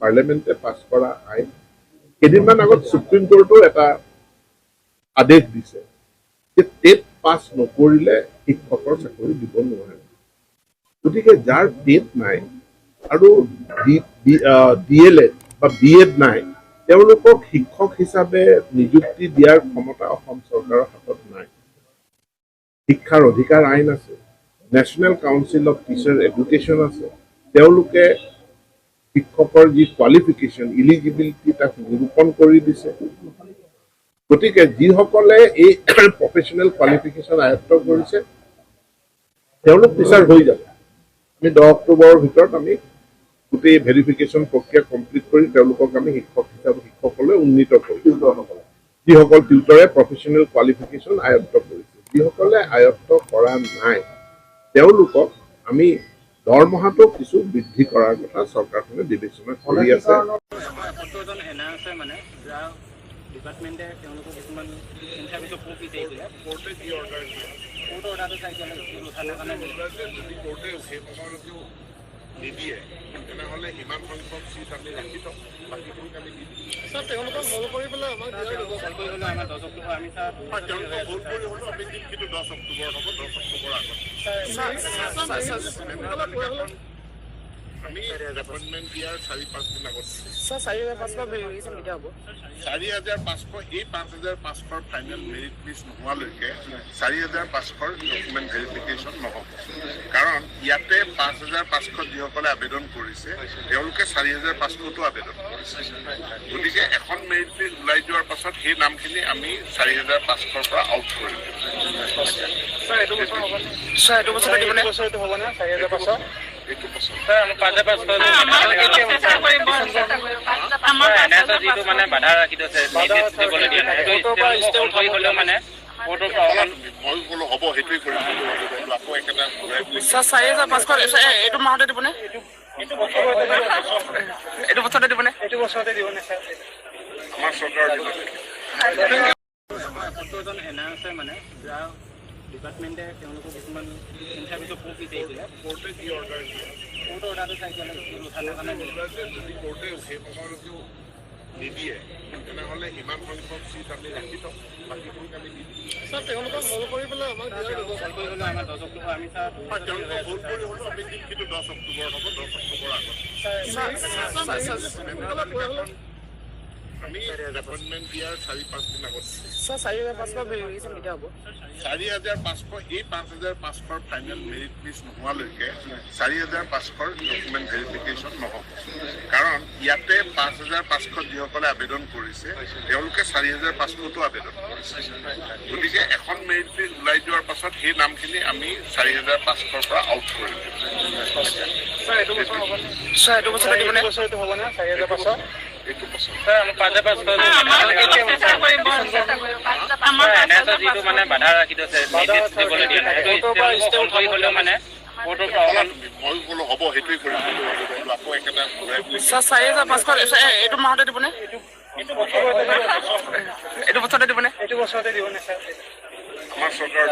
পাৰ্লিয়ামেণ্টে পাছ কৰা আইন কেইদিনমান আগত সুপ্ৰিম কোৰ্টেও এটা আদেশ দিছে যে টেট পাছ নকৰিলে শিক্ষকৰ চাকৰি দিব নোৱাৰে। গতিকে যাৰ টেট নাই আৰু DLED বা BEd নাই তেওঁলোকক শিক্ষক হিচাপে নিযুক্তি দিয়াৰ ক্ষমতা অসম চৰকাৰৰ হাতত নাই। শিক্ষাৰ অধিকাৰ আইন আছে, national council of teacher education আছে, তেওঁলোকে শিক্ষকৰ যি কোৱালিফিকেশ্যন ইলিজিবিলিটি তাক নিৰূপণ কৰি দিছে। গতিকে যিসকলে এই প্ৰফেশ্যনেল কোৱালিফিকেশ্যন আয়ত্ত কৰিছে তেওঁলোক টিচাৰ হৈ যাব। আমি 10 অক্টোবৰৰ ভিতৰত আমি গোটেই ভেৰিফিকেশ্যন প্ৰক্ৰিয়া কমপ্লিট কৰি তেওঁলোকক আমি শিক্ষক হিচাপে শিক্ষকলৈ উন্নীত কৰিম। যিসকল টিউটৰে প্ৰফেশ্যনেল কোৱালিফিকেশ্যন আয়ত্ত কৰিছে, যিসকলে আয়ত্ত কৰা নাই তেওঁলোকক আমি দৰমহাটো কিছু বৃদ্ধি কৰাৰ কথা চৰকাৰখনে বিবেচনা কৰি আছে। ডিপাৰ্টমেণ্টে তেওঁলোকক কিছুমান ইণ্টাৰভিউ কপি দিছিলে কোৰ্টে যি অৰ্ডাৰ দিয়ে কোৰ্ট অৰ্ডাৰটো চাই যদি কোৰ্টে সেই সময়লৈকেও নিদিয়ে তেনেহ'লে সিমান সংখ্যক চিট আমি ৰাখি থওঁ, বাকীখিনিক আমি দি দিম। ছাৰ তেওঁলোকক ভোট কৰি পেলাই আমাক ভোট কৰি হ'লেও আমাৰ 10 অক্টোবৰ আমি ছাৰ তেওঁলোকক ভোট কৰি হ'লেও আমি দিম, কিন্তু 10 অক্টোবৰত হ'ব, 10 অক্টোবৰ আগত আমি এপইণ্টমেণ্ট দিয়াৰ 4-5 দিন আগত 4,500 ভেৰিফিকেশ্যন কেতিয়া হ'ব? 4,500 এই 5,500 ফাইনেল মেৰিট লিষ্ট নোহোৱালৈকে 4,500 ডকুমেণ্ট ভেৰিফিকেশ্যন নহ'ব। কাৰণ ইয়াতে 5,500 যিসকলে আবেদন কৰিছে তেওঁলোকে 4,500টো আবেদন কৰিছে। গতিকে এখন মেৰিট লিষ্ট ওলাই যোৱাৰ পাছত সেই নামখিনি আমি 4,500ৰ পৰা আউট কৰি দিম। এইটো বছৰ হ'বনে? এইটো বছৰটো হ'বনে 4,500? এইটো বছৰ যিটো মানে বাধা ৰাখি থৈছে হ'ব সেইটোৱে কৰিম। আকৌ একেটা এইটো মাহতে দিবনে? এইটো বছৰতে দিবনে? এইটো বছৰতে দিবনে ছাৰ? আমাৰ চৰকাৰৰ আছে মানে ডিপাৰ্টমেণ্টে তেওঁলোকক কিছুমান ইণ্টাৰভিউ কপি দিছিলে কোৰ্টে যি অৰ্ডাৰ দিয়ে কোৰ্ট অৰ্ডাৰটো চাই যদি কোৰ্টে সেই সময়লৈকেও নিদিয়ে তেনেহ'লে সিমান সংখ্যক চিট আমি ৰাখি থওঁ, বাকীখিনিক আমি দি দিম। ছাৰ তেওঁলোকক ভোট কৰি পেলাই আমাক ভোট কৰি হ'লেও আমাৰ 10 অক্টোবৰ আমি তেওঁলোকক ভোট কৰি হ'লেও আমি দিম, কিন্তু 10 অক্টোবৰত হ'ব, 10 অক্টোবৰ আগত আমি এপইণ্টমেণ্ট দিয়াৰ 4-5 দিন আগত 4,500 ভেৰিফিকেশ্যন কেতিয়া হ'ব? 4,500 এই 5,500 ফাইনেল মেৰিট লিষ্ট নোহোৱালৈকে 4,500 ডকুমেণ্ট ভেৰিফিকেশ্যন নহ'ব। কাৰণ ইয়াতে 5,500 যিসকলে আবেদন কৰিছে তেওঁলোকে 4,500টো আবেদন কৰিছে। গতিকে এখন মেৰিট লিষ্ট ওলাই যোৱাৰ পাছত সেই নামখিনি আমি 4,500ৰ পৰা আউট কৰি দিম। এইটো বছৰ হ'বনে? এইটো বছৰটো হ'বনে 4,500? এইটো বছৰ যিটো মানে বাধা ৰাখি থৈছে হ'লেও মানে হ'ব সেইটোৱে কৰিম। আকৌ একেটা 4,500 এইটো মাহতে দিবনে? এইটো বছৰতে দিবনে? এইটো বছৰতে দিবনে ছাৰ? আমাৰ চৰকাৰৰ